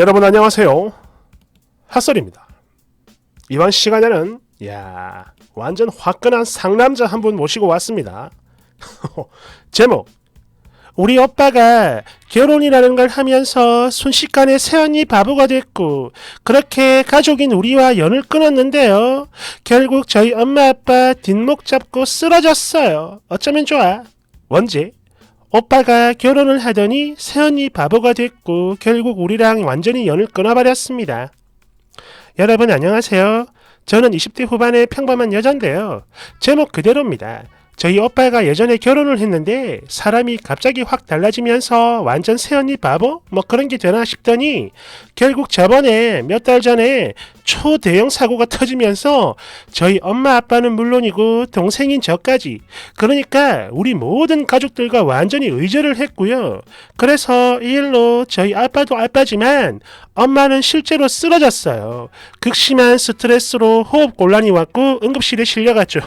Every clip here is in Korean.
여러분 안녕하세요. 핫설입니다. 이번 시간에는 완전 화끈한 상남자 한 분 모시고 왔습니다. 제목, 우리 오빠가 결혼이라는 걸 하면서 순식간에 새언니 바보가 됐고 그렇게 가족인 우리와 연을 끊었는데요. 결국 저희 엄마 아빠 뒷목 잡고 쓰러졌어요. 어쩌면 좋아. 원제, 오빠가 결혼을 하더니 새언니 바보가 됐고 결국 우리랑 완전히 연을 끊어버렸습니다. 여러분 안녕하세요. 저는 20대 후반의 평범한 여잔데요. 제목 그대로입니다. 저희 오빠가 예전에 결혼을 했는데 사람이 갑자기 확 달라지면서 완전 새언니 바보? 뭐 그런 게 되나 싶더니 결국 저번에 몇 달 전에 초대형 사고가 터지면서 저희 엄마 아빠는 물론이고 동생인 저까지, 그러니까 우리 모든 가족들과 완전히 의절을 했고요. 그래서 이 일로 저희 아빠도 아빠지만 엄마는 실제로 쓰러졌어요. 극심한 스트레스로 호흡곤란이 왔고 응급실에 실려갔죠.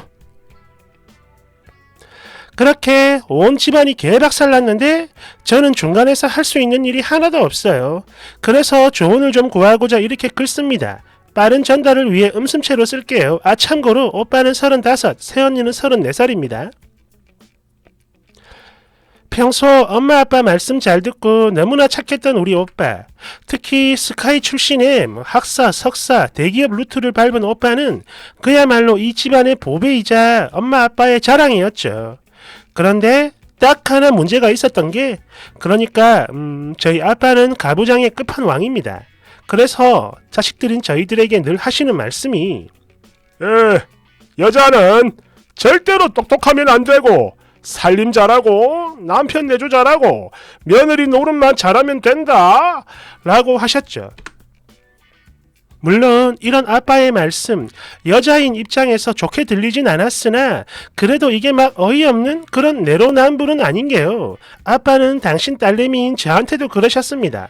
그렇게 온 집안이 개박살났는데 저는 중간에서 할 수 있는 일이 하나도 없어요. 그래서 조언을 좀 구하고자 이렇게 글 씁니다. 빠른 전달을 위해 음슴체로 쓸게요. 참고로 오빠는 35, 새언니는 34살입니다. 평소 엄마 아빠 말씀 잘 듣고 너무나 착했던 우리 오빠, 특히 스카이 출신의 학사, 석사, 대기업 루트를 밟은 오빠는 그야말로 이 집안의 보배이자 엄마 아빠의 자랑이었죠. 그런데 딱 하나 문제가 있었던 게, 그러니까 저희 아빠는 가부장의 끝판왕입니다. 그래서 자식들인 저희들에게 늘 하시는 말씀이 여자는 절대로 똑똑하면 안 되고 살림 잘하고 남편 내조 잘하고 며느리 노릇만 잘하면 된다 라고 하셨죠. 물론 이런 아빠의 말씀 여자인 입장에서 좋게 들리진 않았으나 그래도 이게 막 어이없는 그런 내로남불은 아닌 게요. 아빠는 당신 딸내미인 저한테도 그러셨습니다.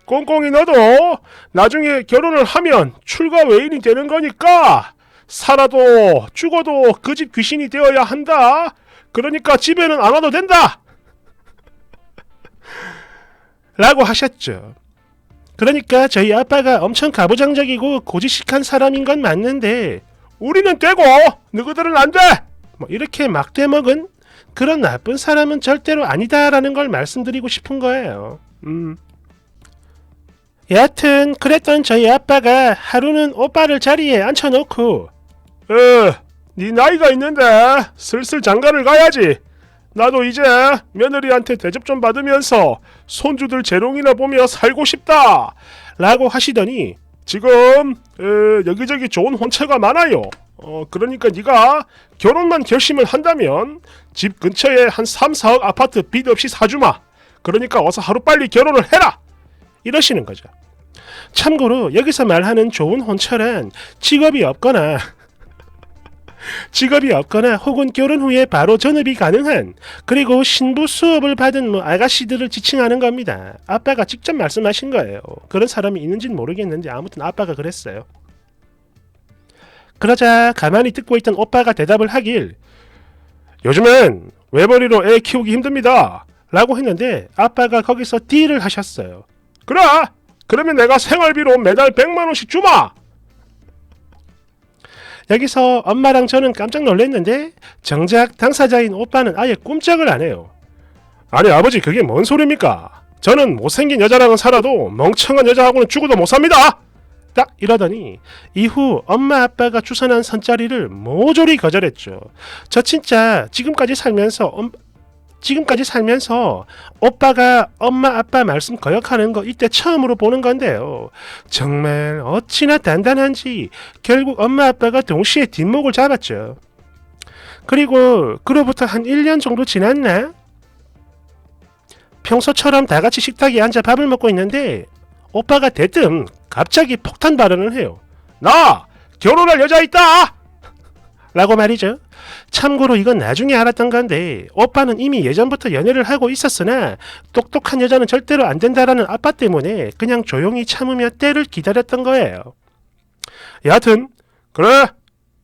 꽁꽁이 너도 나중에 결혼을 하면 출가 외인이 되는 거니까 살아도 죽어도 그 집 귀신이 되어야 한다. 그러니까 집에는 안 와도 된다. 라고 하셨죠. 그러니까 저희 아빠가 엄청 가부장적이고 고지식한 사람인 건 맞는데 우리는 되고 너희들은 안 돼! 뭐 이렇게 막대먹은 그런 나쁜 사람은 절대로 아니다라는 걸 말씀드리고 싶은 거예요. 여하튼 그랬던 저희 아빠가 하루는 오빠를 자리에 앉혀놓고 네 나이가 있는데 슬슬 장가를 가야지. 나도 이제 며느리한테 대접 좀 받으면서 손주들 재롱이나 보며 살고 싶다 라고 하시더니 지금 여기저기 좋은 혼처가 많아요. 그러니까 네가 결혼만 결심을 한다면 집 근처에 한 3, 4억 아파트 빚 없이 사주마. 그러니까 어서 하루빨리 결혼을 해라 이러시는 거죠. 참고로 여기서 말하는 좋은 혼처란 직업이 없거나 혹은 결혼 후에 바로 전업이 가능한, 그리고 신부 수업을 받은 아가씨들을 지칭하는 겁니다. 아빠가 직접 말씀하신 거예요. 그런 사람이 있는지는 모르겠는데 아무튼 아빠가 그랬어요. 그러자 가만히 듣고 있던 오빠가 대답을 하길 요즘엔 외벌이로 애 키우기 힘듭니다 라고 했는데 아빠가 거기서 딜을 하셨어요. 그래! 그러면 내가 생활비로 매달 100만원씩 주마! 여기서 엄마랑 저는 깜짝 놀랐는데 정작 당사자인 오빠는 아예 꿈쩍을 안 해요. 아니 아버지 그게 뭔 소리입니까? 저는 못생긴 여자랑은 살아도 멍청한 여자하고는 죽어도 못 삽니다! 딱 이러더니 이후 엄마 아빠가 주선한 선자리를 모조리 거절했죠. 저 진짜 지금까지 살면서 오빠가 엄마 아빠 말씀 거역하는 거 이때 처음으로 보는 건데요. 정말 어찌나 단단한지 결국 엄마 아빠가 동시에 뒷목을 잡았죠. 그리고 그로부터 한 1년 정도 지났나? 평소처럼 다 같이 식탁에 앉아 밥을 먹고 있는데 오빠가 대뜸 갑자기 폭탄 발언을 해요. 나 결혼할 여자 있다! 라고 말이죠. 참고로 이건 나중에 알았던 건데 오빠는 이미 예전부터 연애를 하고 있었으나 똑똑한 여자는 절대로 안 된다라는 아빠 때문에 그냥 조용히 참으며 때를 기다렸던 거예요. 여하튼 그래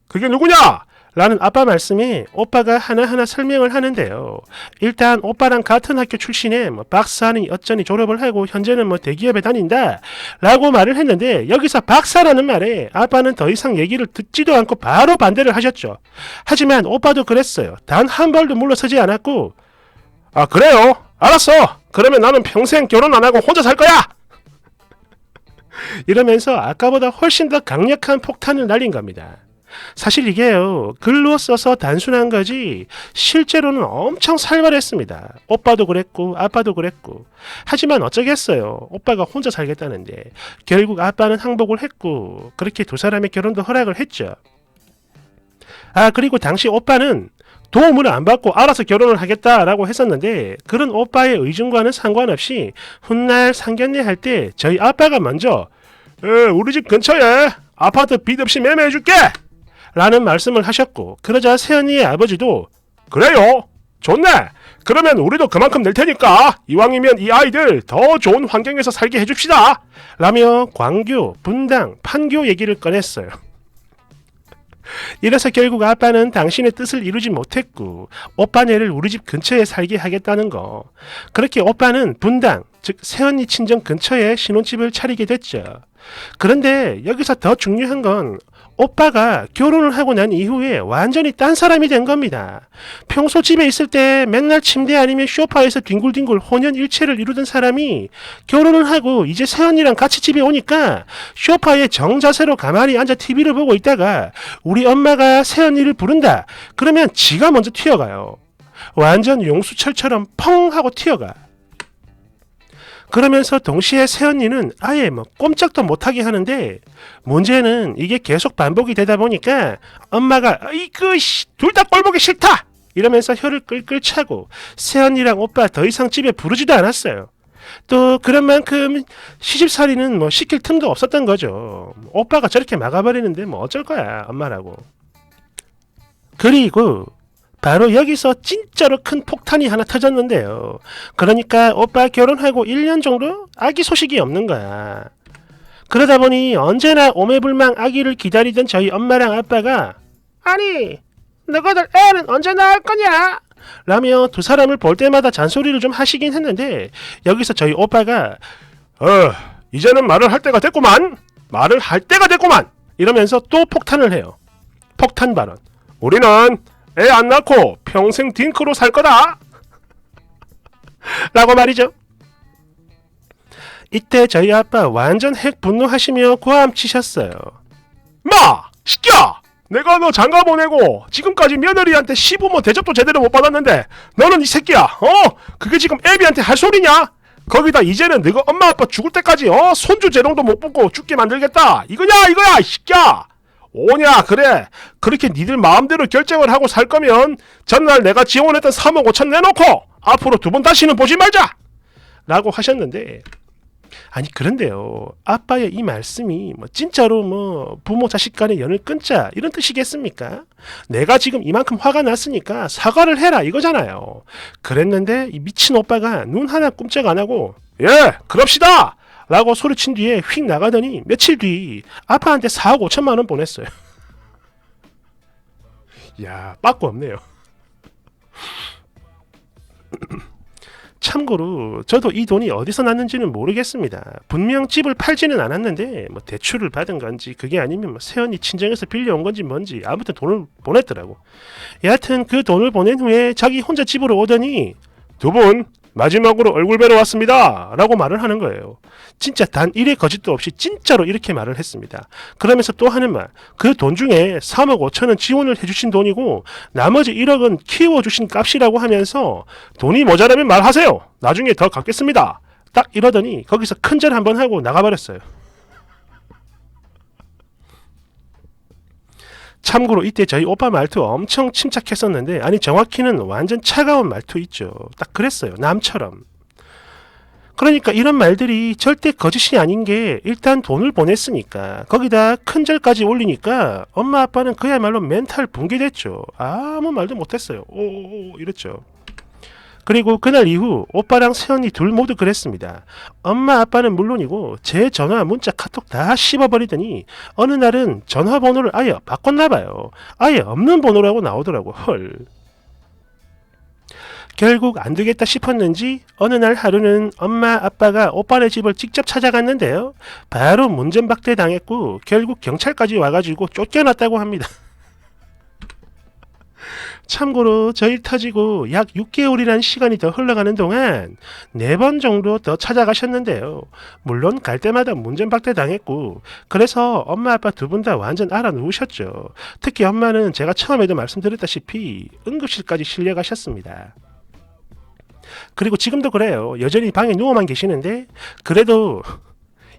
그게 누구냐? 라는 아빠 말씀에 오빠가 하나하나 설명을 하는데요. 일단 오빠랑 같은 학교 출신에 박사니 어쩌니 졸업을 하고 현재는 대기업에 다닌다 라고 말을 했는데, 여기서 박사라는 말에 아빠는 더 이상 얘기를 듣지도 않고 바로 반대를 하셨죠. 하지만 오빠도 그랬어요. 단 한 발도 물러서지 않았고, 아 그래요? 알았어. 그러면 나는 평생 결혼 안 하고 혼자 살 거야. 이러면서 아까보다 훨씬 더 강력한 폭탄을 날린 겁니다. 사실 이게요, 글로 써서 단순한 거지 실제로는 엄청 살벌했습니다. 오빠도 그랬고 아빠도 그랬고. 하지만 어쩌겠어요. 오빠가 혼자 살겠다는데 결국 아빠는 항복을 했고, 그렇게 두 사람의 결혼도 허락을 했죠. 아 그리고 당시 오빠는 도움을 안 받고 알아서 결혼을 하겠다라고 했었는데, 그런 오빠의 의중과는 상관없이 훗날 상견례 할 때 저희 아빠가 먼저 우리 집 근처에 아파트 빚 없이 매매해줄게 라는 말씀을 하셨고, 그러자 새언니의 아버지도 그래요 좋네, 그러면 우리도 그만큼 낼 테니까 이왕이면 이 아이들 더 좋은 환경에서 살게 해줍시다 라며 광교, 분당, 판교 얘기를 꺼냈어요. 이래서 결국 아빠는 당신의 뜻을 이루지 못했고 오빠네를 우리 집 근처에 살게 하겠다는 거. 그렇게 오빠는 분당, 즉 새언니 친정 근처에 신혼집을 차리게 됐죠. 그런데 여기서 더 중요한 건 오빠가 결혼을 하고 난 이후에 완전히 딴 사람이 된 겁니다. 평소 집에 있을 때 맨날 침대 아니면 소파에서 뒹굴뒹굴 혼연일체를 이루던 사람이 결혼을 하고 이제 새언니랑 같이 집에 오니까 소파에 정자세로 가만히 앉아 TV를 보고 있다가 우리 엄마가 새언니를 부른다. 그러면 지가 먼저 튀어가요. 완전 용수철처럼 펑 하고 튀어가. 그러면서 동시에 새언니는 아예 꼼짝도 못하게 하는데, 문제는 이게 계속 반복이 되다 보니까 엄마가 이그 둘 다 꼴보기 싫다 이러면서 혀를 끌끌 차고 새언니랑 오빠 더 이상 집에 부르지도 않았어요. 또 그런 만큼 시집살이는 시킬 틈도 없었던 거죠. 오빠가 저렇게 막아버리는데 어쩔 거야 엄마라고. 그리고 바로 여기서 진짜로 큰 폭탄이 하나 터졌는데요. 그러니까 오빠 결혼하고 1년 정도 아기 소식이 없는 거야. 그러다 보니 언제나 오매불망 아기를 기다리던 저희 엄마랑 아빠가 아니 너희들 애는 언제 낳을 거냐? 라며 두 사람을 볼 때마다 잔소리를 좀 하시긴 했는데, 여기서 저희 오빠가 이제는 말을 할 때가 됐구만. 말을 할 때가 됐구만. 이러면서 또 폭탄을 해요. 폭탄 발언. 우리는 애 안 낳고 평생 딩크로 살 거다 라고 말이죠. 이때 저희 아빠 완전 핵 분노하시며 고함 치셨어요. 마! 시끼야! 내가 너 장가 보내고 지금까지 며느리한테 시부모 대접도 제대로 못 받았는데 너는 이 새끼야 그게 지금 애비한테 할 소리냐? 거기다 이제는 너가 엄마 아빠 죽을 때까지 손주 재롱도 못 뽑고 죽게 만들겠다 이거냐 이 새끼야. 오냐 그래, 그렇게 니들 마음대로 결정을 하고 살 거면 전날 내가 지원했던 3억 5천 내놓고 앞으로 두 번 다시는 보지 말자 라고 하셨는데, 아니 그런데요, 아빠의 이 말씀이 진짜로 부모 자식 간의 연을 끊자 이런 뜻이겠습니까? 내가 지금 이만큼 화가 났으니까 사과를 해라 이거잖아요. 그랬는데 이 미친 오빠가 눈 하나 꼼짝 안 하고 예 그럽시다 라고 소리친 뒤에 휙 나가더니 며칠 뒤 아빠한테 4억 5천만 원 보냈어요. 야, 빠꾸 없네요. 참고로 저도 이 돈이 어디서 났는지는 모르겠습니다. 분명 집을 팔지는 않았는데 대출을 받은 건지 그게 아니면 새언니 친정에서 빌려온 건지 뭔지 아무튼 돈을 보냈더라고. 여하튼 그 돈을 보낸 후에 자기 혼자 집으로 오더니 두 분 마지막으로 얼굴 뵈러 왔습니다 라고 말을 하는 거예요. 진짜 단 1의 거짓도 없이 진짜로 이렇게 말을 했습니다. 그러면서 또 하는 말, 그 돈 중에 3억 5천은 지원을 해주신 돈이고 나머지 1억은 키워주신 값이라고 하면서 돈이 모자라면 말하세요, 나중에 더 갚겠습니다 딱 이러더니 거기서 큰절 한번 하고 나가버렸어요. 참고로 이때 저희 오빠 말투 엄청 침착했었는데, 아니 정확히는 완전 차가운 말투 있죠. 딱 그랬어요. 남처럼. 그러니까 이런 말들이 절대 거짓이 아닌 게, 일단 돈을 보냈으니까 거기다 큰절까지 올리니까 엄마 아빠는 그야말로 멘탈 붕괴됐죠. 아무 말도 못했어요. 오 이랬죠. 그리고 그날 이후 오빠랑 새언니 둘 모두 그랬습니다. 엄마 아빠는 물론이고 제 전화 문자 카톡 다 씹어버리더니 어느 날은 전화번호를 아예 바꿨나봐요. 아예 없는 번호라고 나오더라고. 헐. 결국 안 되겠다 싶었는지 어느 날 하루는 엄마 아빠가 오빠네 집을 직접 찾아갔는데요. 바로 문전박대 당했고 결국 경찰까지 와가지고 쫓겨났다고 합니다. 참고로 저 일 터지고 약 6개월이라는 시간이 더 흘러가는 동안 4번 정도 더 찾아가셨는데요. 물론 갈 때마다 문전박대 당했고 그래서 엄마 아빠 두 분 다 완전 알아 누우셨죠. 특히 엄마는 제가 처음에도 말씀드렸다시피 응급실까지 실려가셨습니다. 그리고 지금도 그래요. 여전히 방에 누워만 계시는데 그래도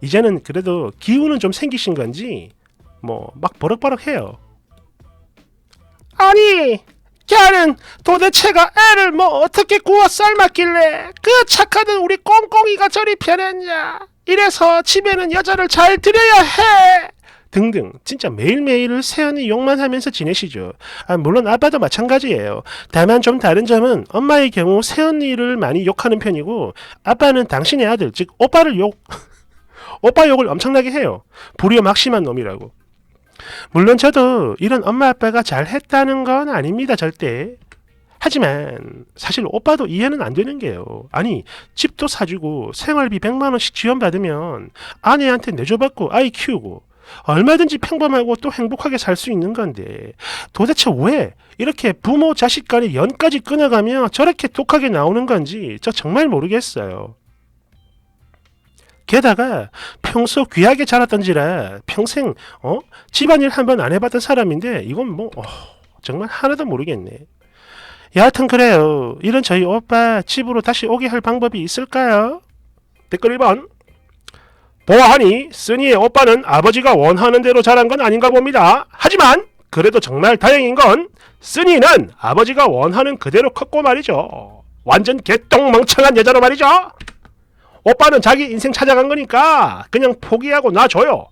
이제는 그래도 기운은 좀 생기신 건지 뭐 막 버럭버럭해요. 아니 걔는 도대체가 애를 뭐 어떻게 구워 삶았길래 그 착하던 우리 꽁꽁이가 저리 변했냐. 이래서 집에는 여자를 잘 들여야 해. 등등 진짜 매일매일을 새언니 욕만 하면서 지내시죠. 물론 아빠도 마찬가지예요. 다만 좀 다른 점은 엄마의 경우 새언니를 많이 욕하는 편이고 아빠는 당신의 아들 즉 오빠를 오빠 욕을 엄청나게 해요. 불효 막심한 놈이라고. 물론 저도 이런 엄마 아빠가 잘했다는 건 아닙니다. 절대. 하지만 사실 오빠도 이해는 안 되는 게요. 아니 집도 사주고 생활비 100만원씩 지원받으면 아내한테 내줘받고 아이 키우고 얼마든지 평범하고 또 행복하게 살 수 있는 건데 도대체 왜 이렇게 부모 자식 간의 연까지 끊어가며 저렇게 독하게 나오는 건지 저 정말 모르겠어요. 게다가 평소 귀하게 자랐던지라 평생 집안일 한 번 안 해봤던 사람인데 이건 뭐 정말 하나도 모르겠네. 여하튼 그래요. 이런 저희 오빠 집으로 다시 오게 할 방법이 있을까요? 댓글 1번. 보아하니 쓰니의 오빠는 아버지가 원하는 대로 자란 건 아닌가 봅니다. 하지만 그래도 정말 다행인 건 쓰니는 아버지가 원하는 그대로 컸고 말이죠. 완전 개똥멍청한 여자로 말이죠. 오빠는 자기 인생 찾아간 거니까 그냥 포기하고 놔줘요.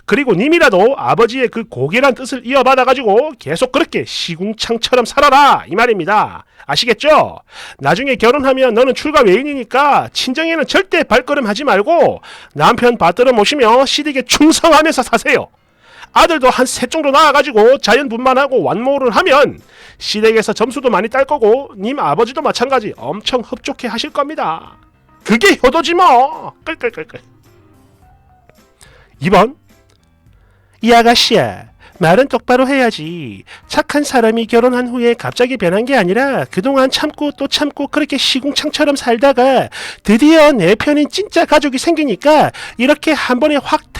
그리고 님이라도 아버지의 그 고귀한 뜻을 이어받아가지고 계속 그렇게 시궁창처럼 살아라 이 말입니다. 아시겠죠? 나중에 결혼하면 너는 출가 외인이니까 친정에는 절대 발걸음하지 말고 남편 받들어 모시며 시댁에 충성하면서 사세요. 아들도 한 3 정도 낳아가지고 자연분만하고 완모를 하면 시댁에서 점수도 많이 딸 거고 님 아버지도 마찬가지 엄청 흡족해 하실 겁니다. 그게 효도지 뭐. 끌끌끌끌. 2번. 이 아가씨야, 말은 똑바로 해야지. 착한 사람이 결혼한 후에 갑자기 변한 게 아니라 그동안 참고 또 참고 그렇게 시궁창처럼 살다가 드디어 내 편인 진짜 가족이 생기니까 이렇게 한 번에 확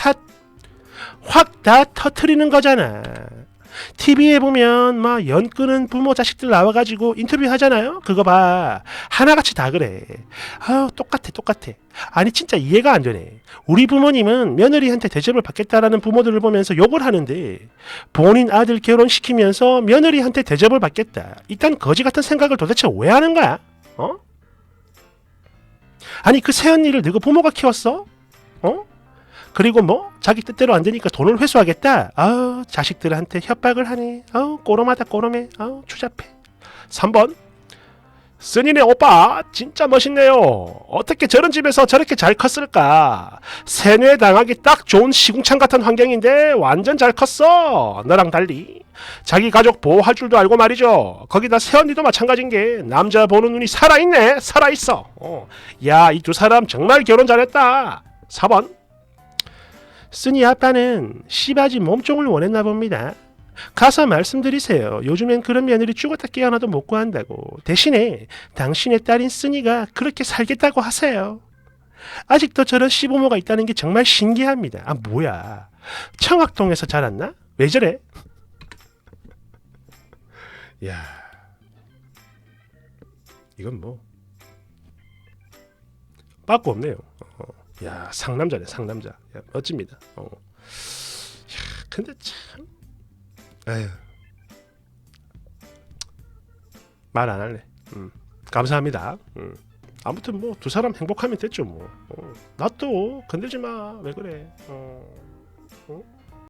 다 터트리는 거잖아. TV에 보면 막 연 끄는 부모 자식들 나와가지고 인터뷰 하잖아요. 그거 봐. 하나같이 다 그래. 똑같아. 아니 진짜 이해가 안 되네. 우리 부모님은 며느리한테 대접을 받겠다라는 부모들을 보면서 욕을 하는데 본인 아들 결혼시키면서 며느리한테 대접을 받겠다. 이딴 거지 같은 생각을 도대체 왜 하는 거야? 아니 그 새언니를 너가 부모가 키웠어? 그리고 뭐 자기 뜻대로 안 되니까 돈을 회수하겠다. 자식들한테 협박을 하네. 꼬롬하다 꼬롬해. 추잡해. 3번. 쓰니네 오빠 진짜 멋있네요. 어떻게 저런 집에서 저렇게 잘 컸을까. 세뇌당하기 딱 좋은 시궁창 같은 환경인데 완전 잘 컸어. 너랑 달리. 자기 가족 보호할 줄도 알고 말이죠. 거기다 새언니도 마찬가지인 게 남자 보는 눈이 살아있네. 살아있어. 야, 이 두 사람 정말 결혼 잘했다. 4번. 쓰니 아빠는 씨바지 몸종을 원했나 봅니다. 가서 말씀드리세요. 요즘엔 그런 며느리 죽었다 깨어나도 못 구한다고. 대신에 당신의 딸인 쓰니가 그렇게 살겠다고 하세요. 아직도 저런 시부모가 있다는 게 정말 신기합니다. 뭐야. 청학동에서 자랐나? 왜 저래? 야, 이건 뭐 빠꾸 없네요. 야, 상남자네 상남자. 야, 멋집니다. 야, 근데 참 에휴, 말 안 할래. 감사합니다. 아무튼 뭐 두 사람 행복하면 됐죠 뭐. 나 또 건들지 마. 왜 그래?